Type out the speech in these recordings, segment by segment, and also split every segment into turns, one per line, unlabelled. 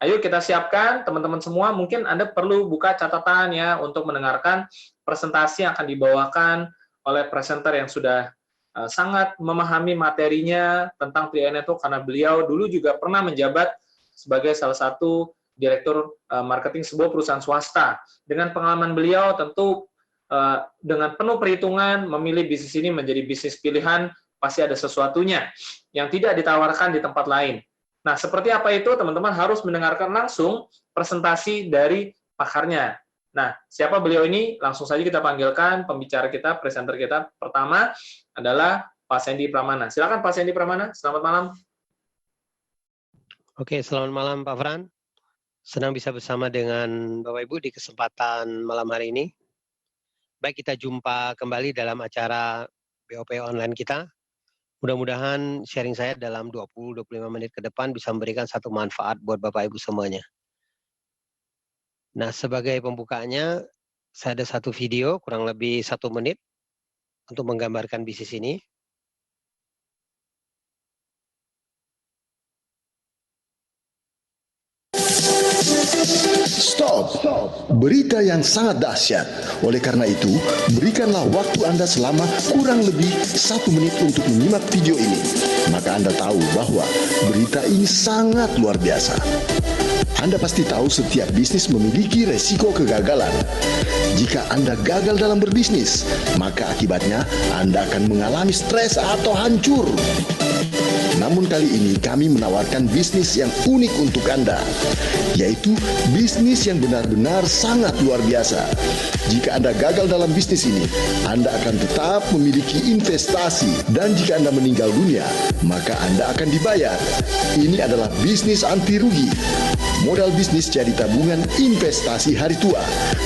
Ayo kita siapkan, teman-teman semua, mungkin Anda perlu buka catatan ya untuk mendengarkan presentasi yang akan dibawakan oleh presenter yang sudah sangat memahami materinya tentang 3 Network, karena beliau dulu juga pernah menjabat sebagai salah satu direktur marketing sebuah perusahaan swasta. Dengan pengalaman beliau, tentu dengan penuh perhitungan memilih bisnis ini menjadi bisnis pilihan, pasti ada sesuatunya yang tidak ditawarkan di tempat lain. Nah, seperti apa itu, teman-teman harus mendengarkan langsung presentasi dari pakarnya. Nah, siapa beliau ini? Langsung saja kita panggilkan pembicara kita, presenter kita. Pertama adalah Pak Sandy Pramana. Silakan Pak Sandy Pramana, selamat malam.
Oke, selamat malam Pak Fran. Senang bisa bersama dengan Bapak Ibu di kesempatan malam hari ini. Baik, kita jumpa kembali dalam acara BOP online kita. Mudah-mudahan sharing saya dalam 20-25 menit ke depan bisa memberikan satu manfaat buat Bapak Ibu semuanya. Nah, sebagai pembukaannya, saya ada satu video kurang lebih 1 menit untuk menggambarkan bisnis ini.
Stop! Berita yang sangat dahsyat. Oleh karena itu, berikanlah waktu Anda selama kurang lebih 1 menit untuk menyimak video ini. Maka Anda tahu bahwa berita ini sangat luar biasa. Anda pasti tahu setiap bisnis memiliki resiko kegagalan. Jika Anda gagal dalam berbisnis, maka akibatnya Anda akan mengalami stres atau hancur. Namun kali ini kami menawarkan bisnis yang unik untuk Anda, yaitu bisnis yang benar-benar sangat luar biasa. Jika Anda gagal dalam bisnis ini, Anda akan tetap memiliki investasi, dan jika Anda meninggal dunia, maka Anda akan dibayar. Ini adalah bisnis anti rugi. Modal bisnis jadi tabungan investasi hari tua.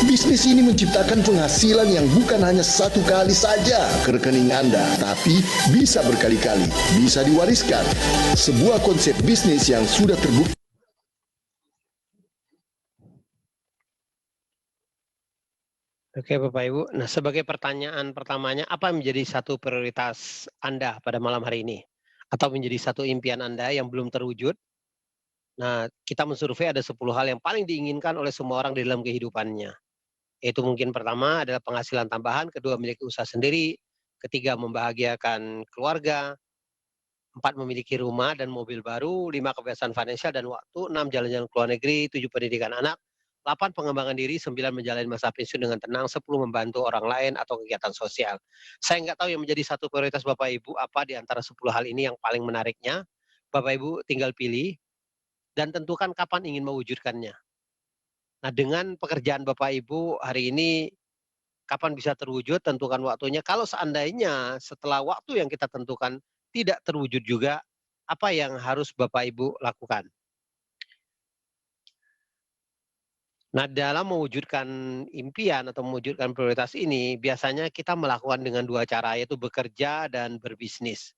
Bisnis ini menciptakan penghasilan yang bukan hanya 1 kali saja ke rekening Anda, tapi bisa berkali-kali, bisa diwariskan. Sebuah konsep bisnis yang sudah terbukti.
Oke Bapak Ibu, nah sebagai pertanyaan pertamanya, apa yang menjadi satu prioritas Anda pada malam hari ini? Atau menjadi satu impian Anda yang belum terwujud? Nah, kita mensurvei ada 10 hal yang paling diinginkan oleh semua orang di dalam kehidupannya. Yaitu mungkin pertama adalah penghasilan tambahan, kedua memiliki usaha sendiri, ketiga membahagiakan keluarga, 4 memiliki rumah dan mobil baru, 5 kebebasan finansial dan waktu, 6 jalan-jalan ke luar negeri, 7 pendidikan anak, 8 pengembangan diri, 9 menjalani masa pensiun dengan tenang, 10 membantu orang lain atau kegiatan sosial. Saya nggak tahu yang menjadi satu prioritas Bapak Ibu apa di antara 10 hal ini yang paling menariknya. Bapak Ibu tinggal pilih dan tentukan kapan ingin mewujudkannya. Nah, dengan pekerjaan Bapak Ibu hari ini, kapan bisa terwujud, tentukan waktunya. Kalau seandainya setelah waktu yang kita tentukan tidak terwujud juga, apa yang harus Bapak Ibu lakukan? Nah, dalam mewujudkan impian atau mewujudkan prioritas ini, biasanya kita melakukan dengan 2 cara, yaitu bekerja dan berbisnis.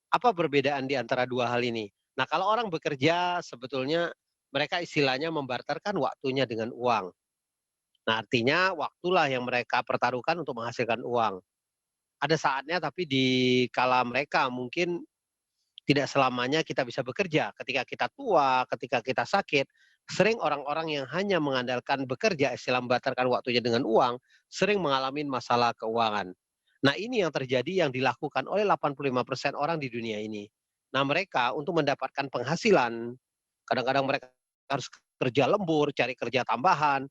Apa perbedaan di antara 2 hal ini? Nah, kalau orang bekerja sebetulnya mereka istilahnya membarterkan waktunya dengan uang. Nah, artinya waktulah yang mereka pertaruhkan untuk menghasilkan uang. Ada saatnya tapi di kala mereka mungkin tidak selamanya kita bisa bekerja. Ketika kita tua, ketika kita sakit, sering orang-orang yang hanya mengandalkan bekerja, istilah membarterkan waktunya dengan uang, sering mengalami masalah keuangan. Nah, ini yang terjadi yang dilakukan oleh 85% orang di dunia ini. Nah, mereka untuk mendapatkan penghasilan, kadang-kadang mereka harus kerja lembur, cari kerja tambahan,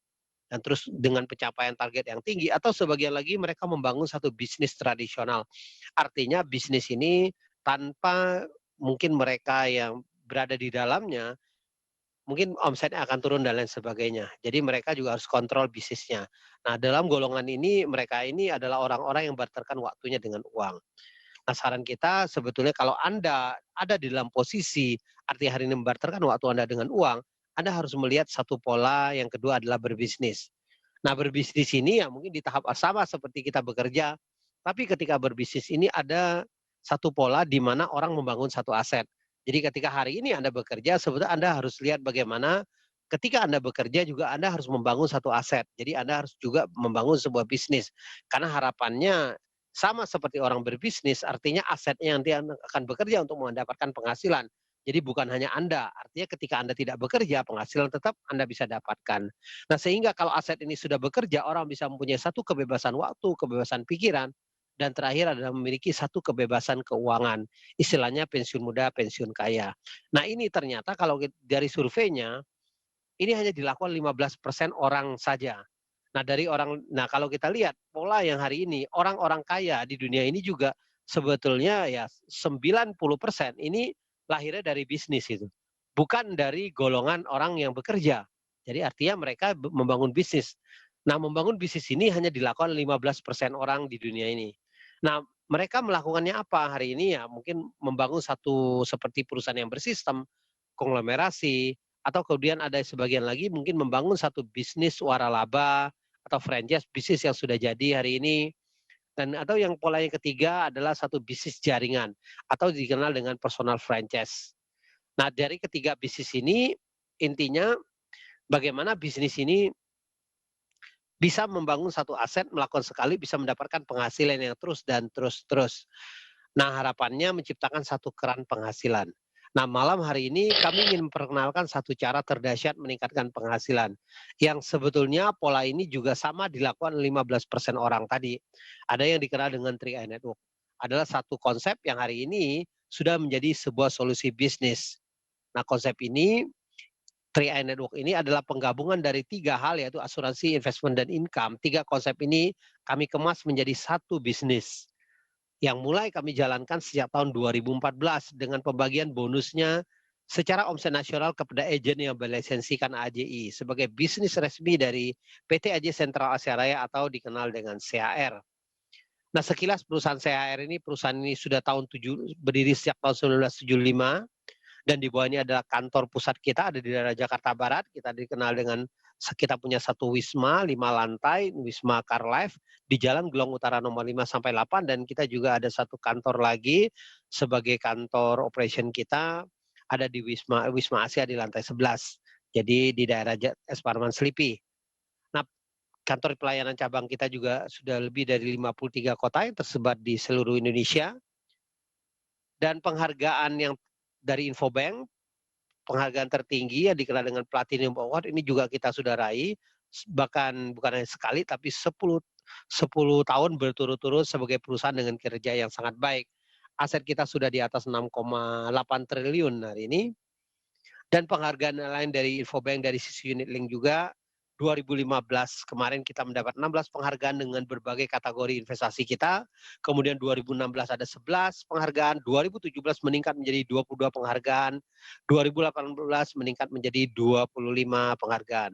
dan terus dengan pencapaian target yang tinggi, atau sebagian lagi mereka membangun satu bisnis tradisional. Artinya bisnis ini tanpa mungkin mereka yang berada di dalamnya, mungkin omsetnya akan turun dan lain sebagainya. Jadi mereka juga harus kontrol bisnisnya. Nah, dalam golongan ini, mereka ini adalah orang-orang yang barterkan waktunya dengan uang. Nah, saran kita sebetulnya kalau Anda ada di dalam posisi, artinya hari ini membarterkan waktu Anda dengan uang, Anda harus melihat satu pola, yang kedua adalah berbisnis. Nah, berbisnis ini ya mungkin di tahap sama seperti kita bekerja, tapi ketika berbisnis ini ada satu pola di mana orang membangun satu aset. Jadi ketika hari ini Anda bekerja, sebetulnya Anda harus lihat bagaimana ketika Anda bekerja juga Anda harus membangun satu aset. Jadi Anda harus juga membangun sebuah bisnis. Karena harapannya sama seperti orang berbisnis, artinya asetnya nanti Anda akan bekerja untuk mendapatkan penghasilan. Jadi bukan hanya Anda, artinya ketika Anda tidak bekerja, penghasilan tetap Anda bisa dapatkan. Nah, sehingga kalau aset ini sudah bekerja, orang bisa mempunyai satu kebebasan waktu, kebebasan pikiran, dan terakhir adalah memiliki satu kebebasan keuangan. Istilahnya pensiun muda, pensiun kaya. Nah, ini ternyata kalau dari surveinya, ini hanya dilakukan 15% orang saja. Nah, kalau kita lihat pola yang hari ini, orang-orang kaya di dunia ini juga sebetulnya ya 90% ini lahirnya dari bisnis itu. Bukan dari golongan orang yang bekerja. Jadi artinya mereka membangun bisnis. Nah, membangun bisnis ini hanya dilakukan 15% orang di dunia ini. Nah, mereka melakukannya apa hari ini ya? Mungkin membangun satu seperti perusahaan yang bersistem, konglomerasi, atau kemudian ada sebagian lagi mungkin membangun satu bisnis waralaba atau franchise bisnis yang sudah jadi hari ini, dan atau yang pola yang ketiga adalah satu bisnis jaringan atau dikenal dengan personal franchise. Nah, dari ketiga bisnis ini intinya bagaimana bisnis ini bisa membangun satu aset, melakukan sekali bisa mendapatkan penghasilan yang terus dan terus. Nah, harapannya menciptakan satu keran penghasilan. Nah, malam hari ini kami ingin memperkenalkan satu cara terdahsyat meningkatkan penghasilan. Yang sebetulnya pola ini juga sama dilakukan 15% orang tadi. Ada yang dikenal dengan 3i Network. Adalah satu konsep yang hari ini sudah menjadi sebuah solusi bisnis. Nah, konsep ini 3i Network ini adalah penggabungan dari 3 hal, yaitu asuransi, investment, dan income. 3 konsep ini kami kemas menjadi satu bisnis yang mulai kami jalankan sejak tahun 2014 dengan pembagian bonusnya secara omset nasional kepada agen yang berlisensikan AJI sebagai bisnis resmi dari PT AJ Sentral Asia Raya atau dikenal dengan CAR. Nah, sekilas perusahaan CAR ini, perusahaan ini sudah berdiri sejak tahun 1975, dan di bawahnya adalah kantor pusat kita ada di daerah Jakarta Barat. Kita dikenal dengan kita punya satu wisma 5 lantai, Wisma Carlife di Jalan Gelong Utara nomor 5 sampai 8, dan kita juga ada satu kantor lagi sebagai kantor operation kita ada di Wisma Asia di lantai 11. Jadi di daerah Es Parman Selipi. Nah, kantor pelayanan cabang kita juga sudah lebih dari 53 kota yang tersebar di seluruh Indonesia. Dan penghargaan yang dari Infobank, penghargaan tertinggi yang dikenal dengan Platinum Award ini juga kita sudah raih, bahkan bukan hanya sekali tapi 10 tahun berturut-turut sebagai perusahaan dengan kinerja yang sangat baik. Aset kita sudah di atas 6,8 triliun hari ini. Dan penghargaan lain dari Infobank dari sisi unit link juga 2015 kemarin kita mendapat 16 penghargaan dengan berbagai kategori investasi kita. Kemudian 2016 ada 11 penghargaan, 2017 meningkat menjadi 22 penghargaan, 2018 meningkat menjadi 25 penghargaan.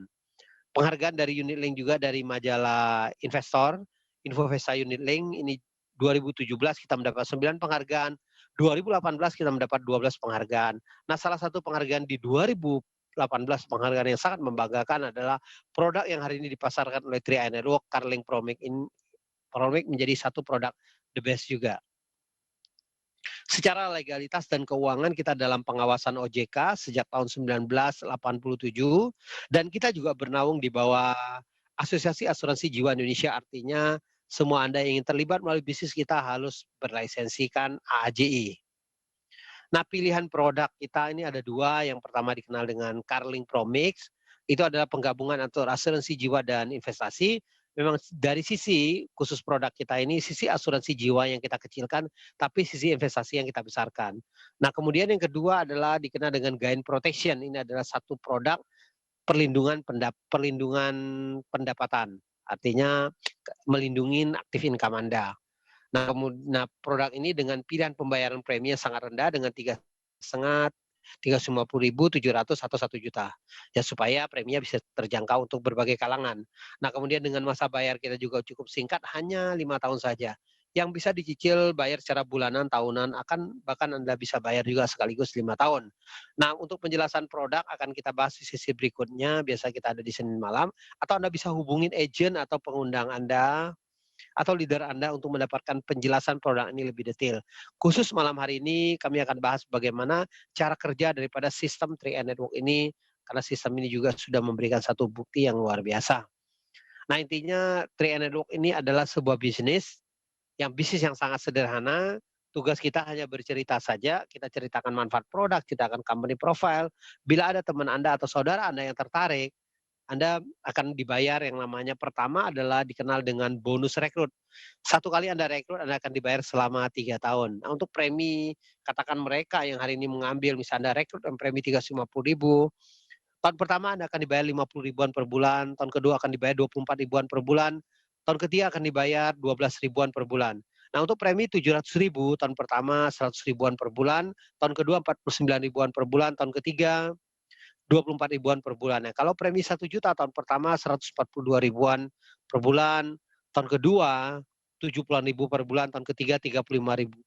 Penghargaan dari unit link juga dari majalah Investor, Infovesta Unit Link ini 2017 kita mendapat 9 penghargaan, 2018 kita mendapat 12 penghargaan. Nah, salah satu penghargaan di 2018 penghargaan yang sangat membanggakan adalah produk yang hari ini dipasarkan oleh 3i Network, Carlink Promic menjadi satu produk the best juga. Secara legalitas dan keuangan kita dalam pengawasan OJK sejak tahun 1987, dan kita juga bernaung di bawah Asosiasi Asuransi Jiwa Indonesia, artinya semua Anda yang ingin terlibat melalui bisnis kita harus berlisensikan AJI. Nah, pilihan produk kita ini ada 2. Yang pertama dikenal dengan Carlink Promix. Itu adalah penggabungan antara asuransi jiwa dan investasi. Memang dari sisi khusus produk kita ini, sisi asuransi jiwa yang kita kecilkan, tapi sisi investasi yang kita besarkan. Nah, kemudian yang kedua adalah dikenal dengan Gain Protection. Ini adalah satu produk perlindungan pendapatan. Artinya melindungi aktif income Anda. Nah, produk ini dengan pilihan pembayaran premi yang sangat rendah dengan 3,5, 350.700 atau 1 juta. Ya, supaya preminya bisa terjangkau untuk berbagai kalangan. Nah, kemudian dengan masa bayar kita juga cukup singkat, hanya 5 tahun saja. Yang bisa dicicil bayar secara bulanan, tahunan, bahkan Anda bisa bayar juga sekaligus 5 tahun. Nah, untuk penjelasan produk akan kita bahas di sesi berikutnya, biasa kita ada di Senin malam, atau Anda bisa hubungin agent atau pengundang Anda atau leader Anda untuk mendapatkan penjelasan produk ini lebih detail. Khusus malam hari ini kami akan bahas bagaimana cara kerja daripada sistem 3i Network ini, karena sistem ini juga sudah memberikan satu bukti yang luar biasa. Nah, intinya 3i Network ini adalah sebuah bisnis yang sangat sederhana, Tugas kita hanya bercerita saja, kita ceritakan manfaat produk, ceritakan company profile. Bila ada teman Anda atau saudara Anda yang tertarik, Anda akan dibayar yang namanya pertama adalah dikenal dengan bonus rekrut. Satu kali Anda rekrut, Anda akan dibayar selama 3 tahun. Nah, untuk premi, katakan mereka yang hari ini mengambil, misalnya Anda rekrut yang premi 350.000, tahun pertama Anda akan dibayar 50 ribuan per bulan, tahun kedua akan dibayar 24 ribuan per bulan, tahun ketiga akan dibayar 12 ribuan per bulan. Nah, untuk premi 700.000, tahun pertama 100 ribuan per bulan, tahun kedua 49 ribuan per bulan, tahun ketiga 24 ribuan per bulan. Nah, kalau premi 1 juta tahun pertama 142 ribuan per bulan, tahun kedua 70-an ribu per bulan, tahun ketiga 35 ribu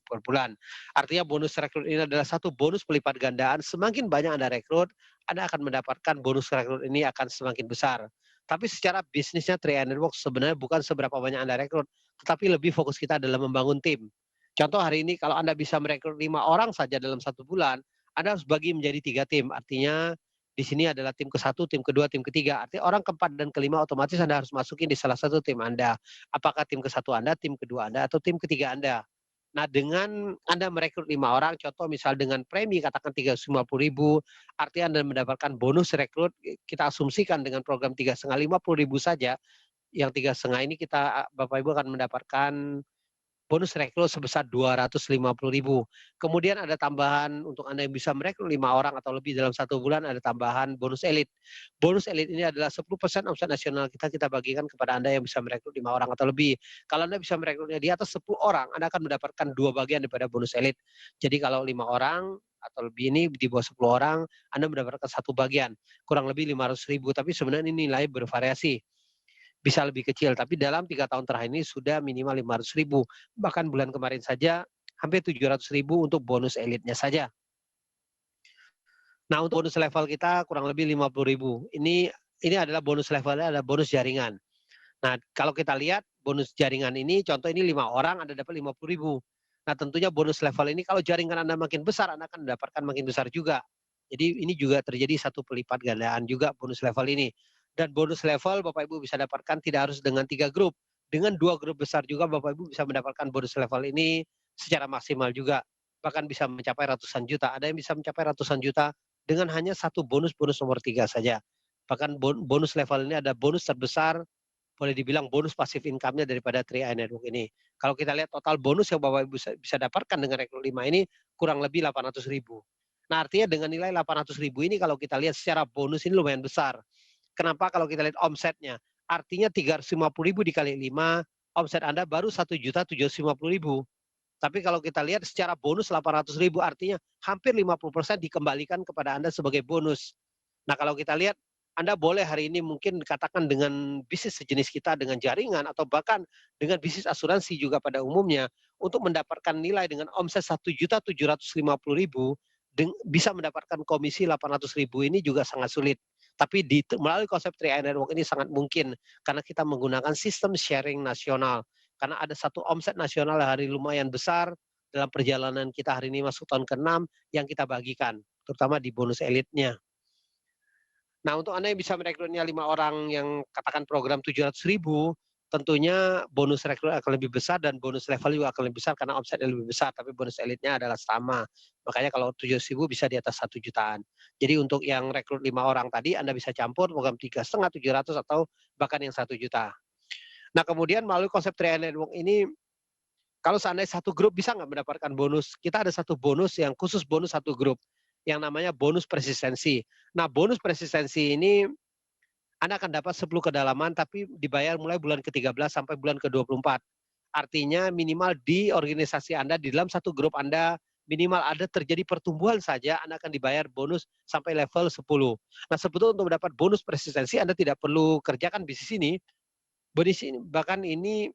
per bulan. Artinya bonus rekrut ini adalah satu bonus pelipat gandaan. Semakin banyak Anda rekrut, Anda akan mendapatkan bonus rekrut ini akan semakin besar. Tapi secara bisnisnya 3i Network sebenarnya bukan seberapa banyak Anda rekrut, tetapi lebih fokus kita adalah membangun tim. Contoh hari ini kalau Anda bisa merekrut 5 orang saja dalam 1 bulan, Anda harus bagi menjadi 3 tim. Artinya di sini adalah tim ke-1, tim kedua, tim ketiga. Artinya orang keempat dan kelima otomatis Anda harus masukin di salah satu tim Anda. Apakah tim ke-1 Anda, tim kedua Anda, atau tim ketiga Anda. Nah, dengan Anda merekrut 5 orang, contoh misal dengan premi katakan 350.000, artinya Anda mendapatkan bonus rekrut, kita asumsikan dengan program 3,5 50.000 saja, yang 3,5 ini kita Bapak Ibu akan mendapatkan bonus rekrut sebesar 250.000. Kemudian ada tambahan untuk Anda yang bisa merekrut 5 orang atau lebih dalam 1 bulan, ada tambahan bonus elit. Bonus elit ini adalah 10% omset nasional kita bagikan kepada Anda yang bisa merekrut 5 orang atau lebih. Kalau Anda bisa merekrutnya di atas 10 orang, Anda akan mendapatkan 2 bagian daripada bonus elit. Jadi kalau 5 orang atau lebih ini di bawah 10 orang, Anda mendapatkan 1 bagian, kurang lebih 500.000, tapi sebenarnya ini nilai bervariasi. Bisa lebih kecil, tapi dalam 3 tahun terakhir ini sudah minimal 500.000. Bahkan bulan kemarin saja hampir 700.000 untuk bonus elitnya saja. Nah, untuk bonus level kita kurang lebih 50.000. Ini adalah bonus levelnya, ada bonus jaringan. Nah, kalau kita lihat bonus jaringan ini, contoh ini 5 orang Anda dapat 50.000. Nah, tentunya bonus level ini kalau jaringan Anda makin besar, Anda akan mendapatkan makin besar juga. Jadi ini juga terjadi satu pelipat gandaan juga bonus level ini. Dan bonus level Bapak Ibu bisa dapatkan tidak harus dengan 3 grup. Dengan 2 grup besar juga Bapak Ibu bisa mendapatkan bonus level ini secara maksimal juga. Bahkan bisa mencapai ratusan juta. Ada yang bisa mencapai ratusan juta dengan hanya satu bonus nomor 3 saja. Bahkan bonus level ini ada bonus terbesar, boleh dibilang bonus pasif income-nya daripada 3i Network ini. Kalau kita lihat total bonus yang Bapak Ibu bisa dapatkan dengan rekrut 5 ini kurang lebih 800.000. Nah, artinya dengan nilai 800.000 ini kalau kita lihat secara bonus ini lumayan besar. Kenapa? Kalau kita lihat omsetnya, artinya 350.000 dikali 5, omset Anda baru 1.750.000. Tapi kalau kita lihat secara bonus 800.000, artinya hampir 50% dikembalikan kepada Anda sebagai bonus. Nah, kalau kita lihat, Anda boleh hari ini mungkin katakan dengan bisnis sejenis kita, dengan jaringan, atau bahkan dengan bisnis asuransi juga pada umumnya, untuk mendapatkan nilai dengan omset 1.750.000, bisa mendapatkan komisi 800.000 ini juga sangat sulit. Tapi melalui konsep 3i Network ini sangat mungkin, karena kita menggunakan sistem sharing nasional. Karena ada satu omset nasional yang hari lumayan besar dalam perjalanan kita hari ini masuk tahun ke-6 yang kita bagikan, terutama di bonus elitnya. Nah, untuk Anda yang bisa merekrutnya 5 orang yang katakan program 700.000, tentunya bonus rekrut akan lebih besar dan bonus level juga akan lebih besar karena omsetnya lebih besar, tapi bonus elitnya adalah sama. Makanya kalau 700.000 bisa di atas 1 jutaan. Jadi untuk yang rekrut 5 orang tadi, Anda bisa campur program 3,5, 700, atau bahkan yang 1 juta. Nah, kemudian melalui konsep 3i Network ini, kalau seandainya satu grup bisa nggak mendapatkan bonus, kita ada satu bonus yang khusus bonus satu grup, yang namanya bonus persistensi. Nah, bonus persistensi ini Anda akan dapat 10 kedalaman, tapi dibayar mulai bulan ke-13 sampai bulan ke-24. Artinya minimal di organisasi Anda, di dalam satu grup Anda, minimal ada terjadi pertumbuhan saja, Anda akan dibayar bonus sampai level 10. Nah, sebetulnya untuk mendapat bonus persistensi, Anda tidak perlu kerjakan bisnis ini. Bahkan ini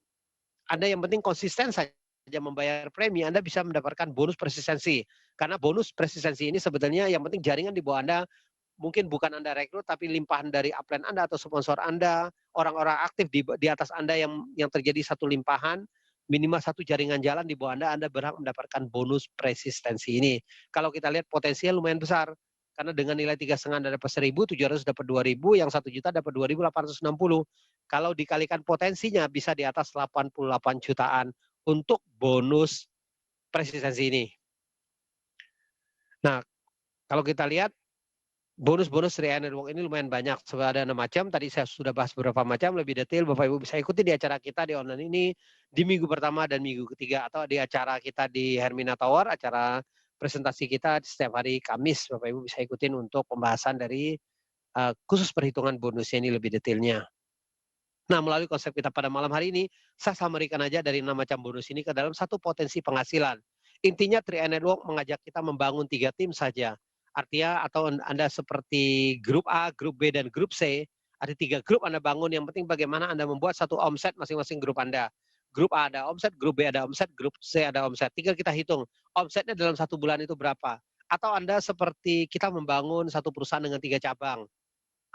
Anda yang penting konsisten saja membayar premi, Anda bisa mendapatkan bonus persistensi. Karena bonus persistensi ini sebetulnya yang penting jaringan di bawah Anda, mungkin bukan Anda rekrut, tapi limpahan dari upline Anda atau sponsor Anda, orang-orang aktif di atas Anda yang terjadi satu limpahan, minimal satu jaringan jalan di bawah Anda berhak mendapatkan bonus persistensi ini. Kalau kita lihat potensinya lumayan besar, karena dengan nilai 3,5 Anda dapat 1.000, 700 dapat 2.000, yang 1 juta dapat 2.860. Kalau dikalikan potensinya bisa di atas 88 jutaan untuk bonus persistensi ini. Nah, kalau kita lihat bonus-bonus 3i Network ini lumayan banyak. Sudah ada 6 macam. Tadi saya sudah bahas beberapa macam, lebih detail. Bapak Ibu bisa ikuti di acara kita di online ini di minggu pertama dan minggu ketiga, atau di acara kita di Hermina Tower, acara presentasi kita setiap hari Kamis. Bapak Ibu bisa ikutin untuk pembahasan dari khusus perhitungan bonusnya ini lebih detailnya. Nah, melalui konsep kita pada malam hari ini, saya summary-kan aja dari 6 macam bonus ini ke dalam satu potensi penghasilan. Intinya 3i Network mengajak kita membangun 3 tim saja. Artinya, atau Anda seperti grup A, grup B, dan grup C, ada 3 grup Anda bangun, yang penting bagaimana Anda membuat satu omset masing-masing grup Anda. Grup A ada omset, grup B ada omset, grup C ada omset. Tinggal kita hitung, omsetnya dalam 1 bulan itu berapa. Atau Anda seperti kita membangun satu perusahaan dengan 3 cabang.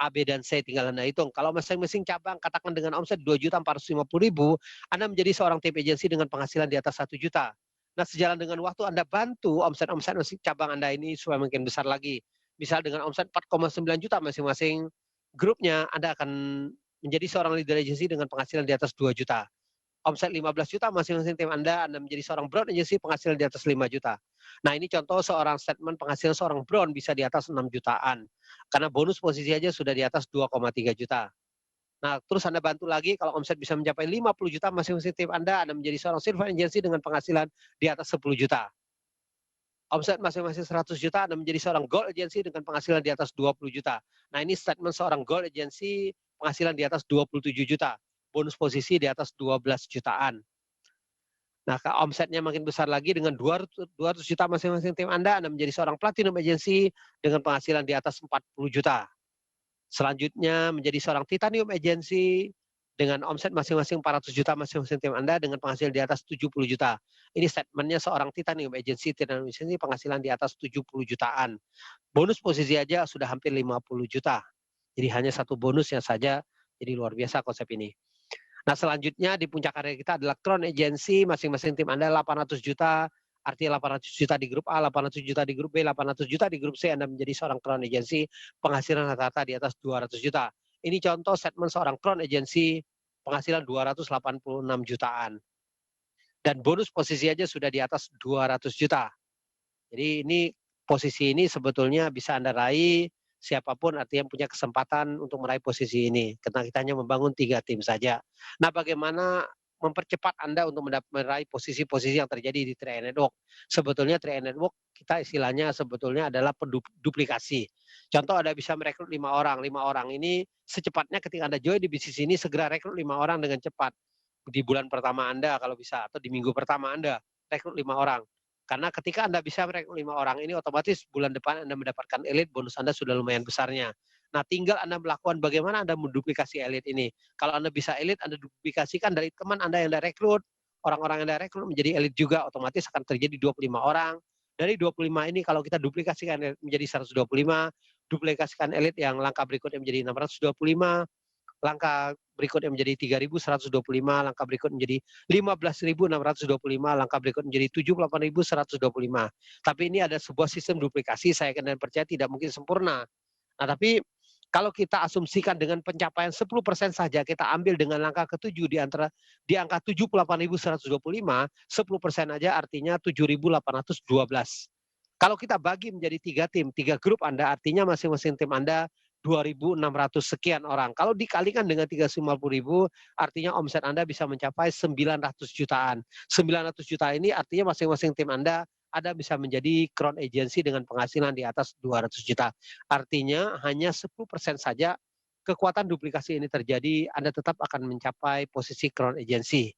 A, B, dan C, tinggal Anda hitung. Kalau masing-masing cabang katakan dengan omset 2.450.000, Anda menjadi seorang tim agensi dengan penghasilan di atas 1 juta. Nah, sejalan dengan waktu Anda bantu omset-omset cabang Anda ini supaya makin besar lagi. Misal dengan omset 4,9 juta masing-masing grupnya, Anda akan menjadi seorang leader agensi dengan penghasilan di atas 2 juta. Omset 15 juta masing-masing tim Anda menjadi seorang brown agency penghasilan di atas 5 juta. Nah, ini contoh seorang statement penghasilan seorang brown bisa di atas 6 jutaan. Karena bonus posisi aja sudah di atas 2,3 juta. Nah, terus Anda bantu lagi kalau omset bisa mencapai 50 juta masing-masing tim Anda menjadi seorang silver agency dengan penghasilan di atas 10 juta. Omset masing-masing 100 juta Anda menjadi seorang gold agency dengan penghasilan di atas 20 juta. Nah, ini statement seorang gold agency penghasilan di atas 27 juta. Bonus posisi di atas 12 jutaan. Nah, omsetnya makin besar lagi dengan 200 juta masing-masing tim Anda menjadi seorang platinum agency dengan penghasilan di atas 40 juta. Selanjutnya menjadi seorang titanium agency dengan omset masing-masing 400 juta masing-masing tim Anda dengan penghasilan di atas 70 juta. Ini statementnya seorang titanium agency penghasilan di atas 70 jutaan. Bonus posisi aja sudah hampir 50 juta. Jadi hanya satu bonus yang saja jadi luar biasa konsep ini. Nah, selanjutnya di puncak karir kita adalah Crown Agency, masing-masing tim Anda 800 juta, artinya 800 juta di grup A, 800 juta di grup B, 800 juta di grup C, Anda menjadi seorang Crown Agency, penghasilan rata-rata di atas 200 juta. Ini contoh statement seorang Crown Agency, penghasilan 286 jutaan. Dan bonus posisi aja sudah di atas 200 juta. Jadi ini posisi ini sebetulnya bisa Anda raih, siapapun artinya punya kesempatan untuk meraih posisi ini. Karena kita hanya membangun 3 tim saja. Nah, bagaimana mempercepat Anda untuk meraih posisi-posisi yang terjadi di 3i Network? Sebetulnya 3i Network kita istilahnya sebetulnya adalah penduplikasi. Contoh Anda bisa merekrut 5 orang. 5 orang ini secepatnya ketika Anda join di bisnis ini segera rekrut 5 orang dengan cepat. Di bulan pertama Anda kalau bisa, atau di minggu pertama Anda rekrut 5 orang. Karena ketika Anda bisa merekrut 5 orang ini, otomatis bulan depan Anda mendapatkan elit, bonus Anda sudah lumayan besarnya. Nah, tinggal Anda melakukan bagaimana Anda menduplikasi elit ini. Kalau Anda bisa elit, Anda duplikasikan dari teman Anda yang Anda rekrut, orang-orang yang Anda rekrut menjadi elit juga, otomatis akan terjadi 25 orang. Dari 25 ini kalau kita duplikasikan menjadi 125, duplikasikan elit yang langkah berikutnya menjadi 625, langkah berikutnya menjadi 3.125, langkah berikutnya menjadi 15.625, langkah berikutnya menjadi 78.125. Tapi ini ada sebuah sistem duplikasi, saya yakin dan percaya tidak mungkin sempurna. Nah, tapi kalau kita asumsikan dengan pencapaian 10% saja, kita ambil dengan langkah ke-7 di angka 78.125, 10% aja artinya 7.812. Kalau kita bagi menjadi 3 tim, 3 grup Anda, artinya masing-masing tim Anda 2.600 sekian orang. Kalau dikalikan dengan 350.000, artinya omset Anda bisa mencapai 900 jutaan. 900 juta ini artinya masing-masing tim Anda bisa menjadi Crown Agency dengan penghasilan di atas 200 juta. Artinya hanya 10% saja kekuatan duplikasi ini terjadi, Anda tetap akan mencapai posisi Crown Agency.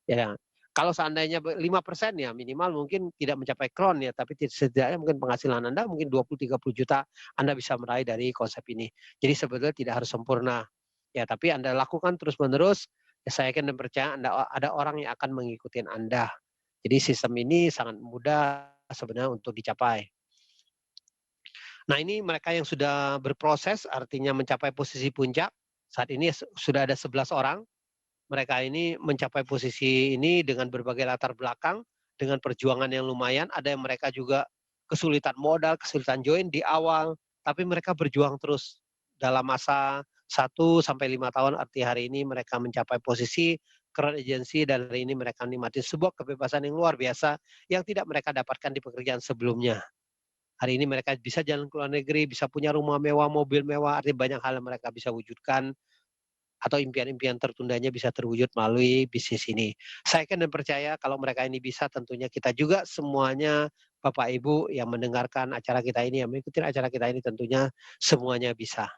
Ya. Kalau seandainya 5% ya minimal mungkin tidak mencapai crown ya, tapi setidaknya mungkin penghasilan Anda mungkin 20-30 juta Anda bisa meraih dari konsep ini. Jadi sebetulnya tidak harus sempurna. Ya, tapi Anda lakukan terus-menerus, ya saya yakin dan percaya ada orang yang akan mengikuti Anda. Jadi sistem ini sangat mudah sebenarnya untuk dicapai. Nah, ini mereka yang sudah berproses artinya mencapai posisi puncak. Saat ini sudah ada 11 orang. Mereka ini mencapai posisi ini dengan berbagai latar belakang, dengan perjuangan yang lumayan. Ada yang mereka juga kesulitan modal, kesulitan join di awal, tapi mereka berjuang terus dalam masa 1 sampai 5 tahun, arti hari ini mereka mencapai posisi current agency, dan hari ini mereka menikmati sebuah kebebasan yang luar biasa yang tidak mereka dapatkan di pekerjaan sebelumnya. Hari ini mereka bisa jalan ke luar negeri, bisa punya rumah mewah, mobil mewah, artinya banyak hal yang mereka bisa wujudkan atau impian-impian tertundanya bisa terwujud melalui bisnis ini. Saya yakin dan percaya kalau mereka ini bisa, tentunya kita juga semuanya, Bapak Ibu yang mendengarkan acara kita ini, yang mengikuti acara kita ini, tentunya semuanya bisa.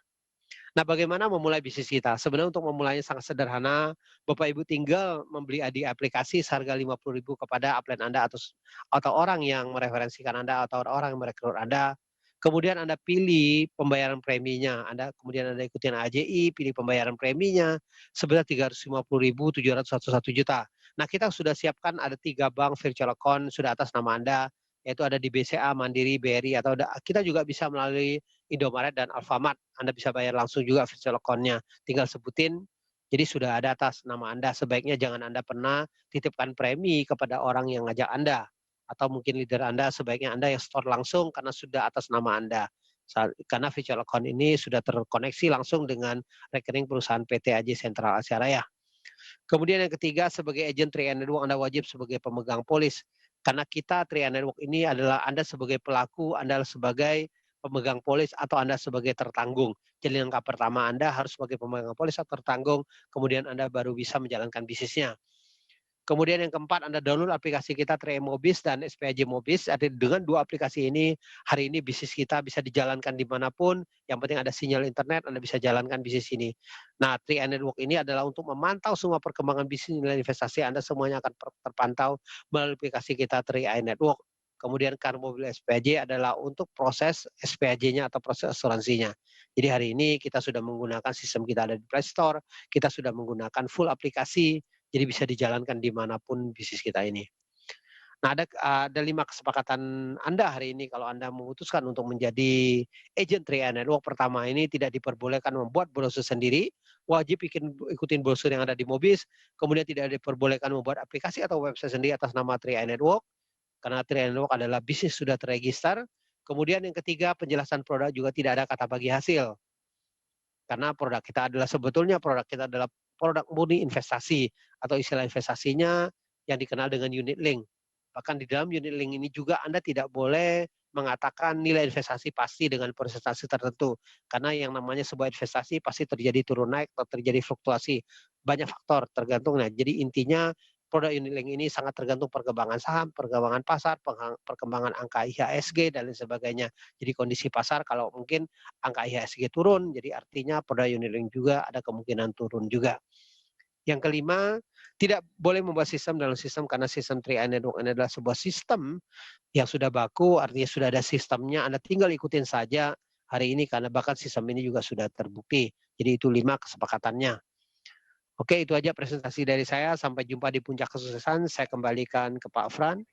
Nah, bagaimana memulai bisnis kita? Sebenarnya untuk memulainya sangat sederhana. Bapak Ibu tinggal membeli di aplikasi seharga 50.000 kepada upline Anda atau orang yang mereferensikan Anda atau orang yang merekrut Anda. Kemudian Anda pilih pembayaran preminya. Kemudian Anda ikutin AJI, pilih pembayaran preminya sebesar 350.000, 701 juta. Nah, kita sudah siapkan ada 3 bank virtual account sudah atas nama Anda, yaitu ada di BCA, Mandiri, BRI, atau kita juga bisa melalui Indomaret dan Alfamart. Anda bisa bayar langsung juga virtual account-nya. Tinggal sebutin, jadi sudah ada atas nama Anda. Sebaiknya jangan Anda pernah titipkan premi kepada orang yang ngajak Anda. Atau mungkin leader Anda, sebaiknya Anda yang store langsung karena sudah atas nama Anda. Karena virtual account ini sudah terkoneksi langsung dengan rekening perusahaan PT AJ Sentral Asia Raya. Kemudian yang ketiga, sebagai agent 3i Network, Anda wajib sebagai pemegang polis. Karena kita 3i Network ini adalah Anda sebagai pelaku, Anda sebagai pemegang polis, atau Anda sebagai tertanggung. Jadi langkah pertama Anda harus sebagai pemegang polis atau tertanggung, kemudian Anda baru bisa menjalankan bisnisnya. Kemudian yang keempat, Anda download aplikasi kita 3i Mobis dan SPAJ Mobis. Dengan 2 aplikasi ini, hari ini bisnis kita bisa dijalankan dimanapun. Yang penting ada sinyal internet, Anda bisa jalankan bisnis ini. Nah, 3i Network ini adalah untuk memantau semua perkembangan bisnis nilai investasi Anda, semuanya akan terpantau melalui aplikasi kita 3i Network. Kemudian kartu mobil SPAJ adalah untuk proses SPAJ-nya atau proses asuransinya. Jadi hari ini kita sudah menggunakan sistem kita ada di Play Store, kita sudah menggunakan full aplikasi, jadi bisa dijalankan dimanapun bisnis kita ini. Nah, ada 5 kesepakatan Anda hari ini kalau Anda memutuskan untuk menjadi agent 3i Network. Pertama, ini tidak diperbolehkan membuat brosur sendiri, wajib ikutin brosur yang ada di Mobis. Kemudian tidak diperbolehkan membuat aplikasi atau website sendiri atas nama 3i Network, karena 3i Network adalah bisnis sudah terregister. Kemudian yang ketiga, penjelasan produk juga tidak ada kata bagi hasil. Karena produk kita adalah produk murni investasi, atau istilah investasinya yang dikenal dengan unit link. Bahkan di dalam unit link ini juga Anda tidak boleh mengatakan nilai investasi pasti dengan persentase tertentu. Karena yang namanya sebuah investasi pasti terjadi turun naik atau terjadi fluktuasi. Banyak faktor tergantung. Nah, jadi intinya produk unit link ini sangat tergantung perkembangan saham, perkembangan pasar, perkembangan angka IHSG, dan lain sebagainya. Jadi kondisi pasar kalau mungkin angka IHSG turun, jadi artinya produk unit link juga ada kemungkinan turun juga. Yang kelima, tidak boleh membuat sistem dalam sistem, karena sistem 3i Network ini adalah sebuah sistem yang sudah baku, artinya sudah ada sistemnya, Anda tinggal ikutin saja hari ini, karena bahkan sistem ini juga sudah terbukti. Jadi itu 5 kesepakatannya. Oke, itu aja presentasi dari saya. Sampai jumpa di puncak kesuksesan. Saya kembalikan ke Pak Fran.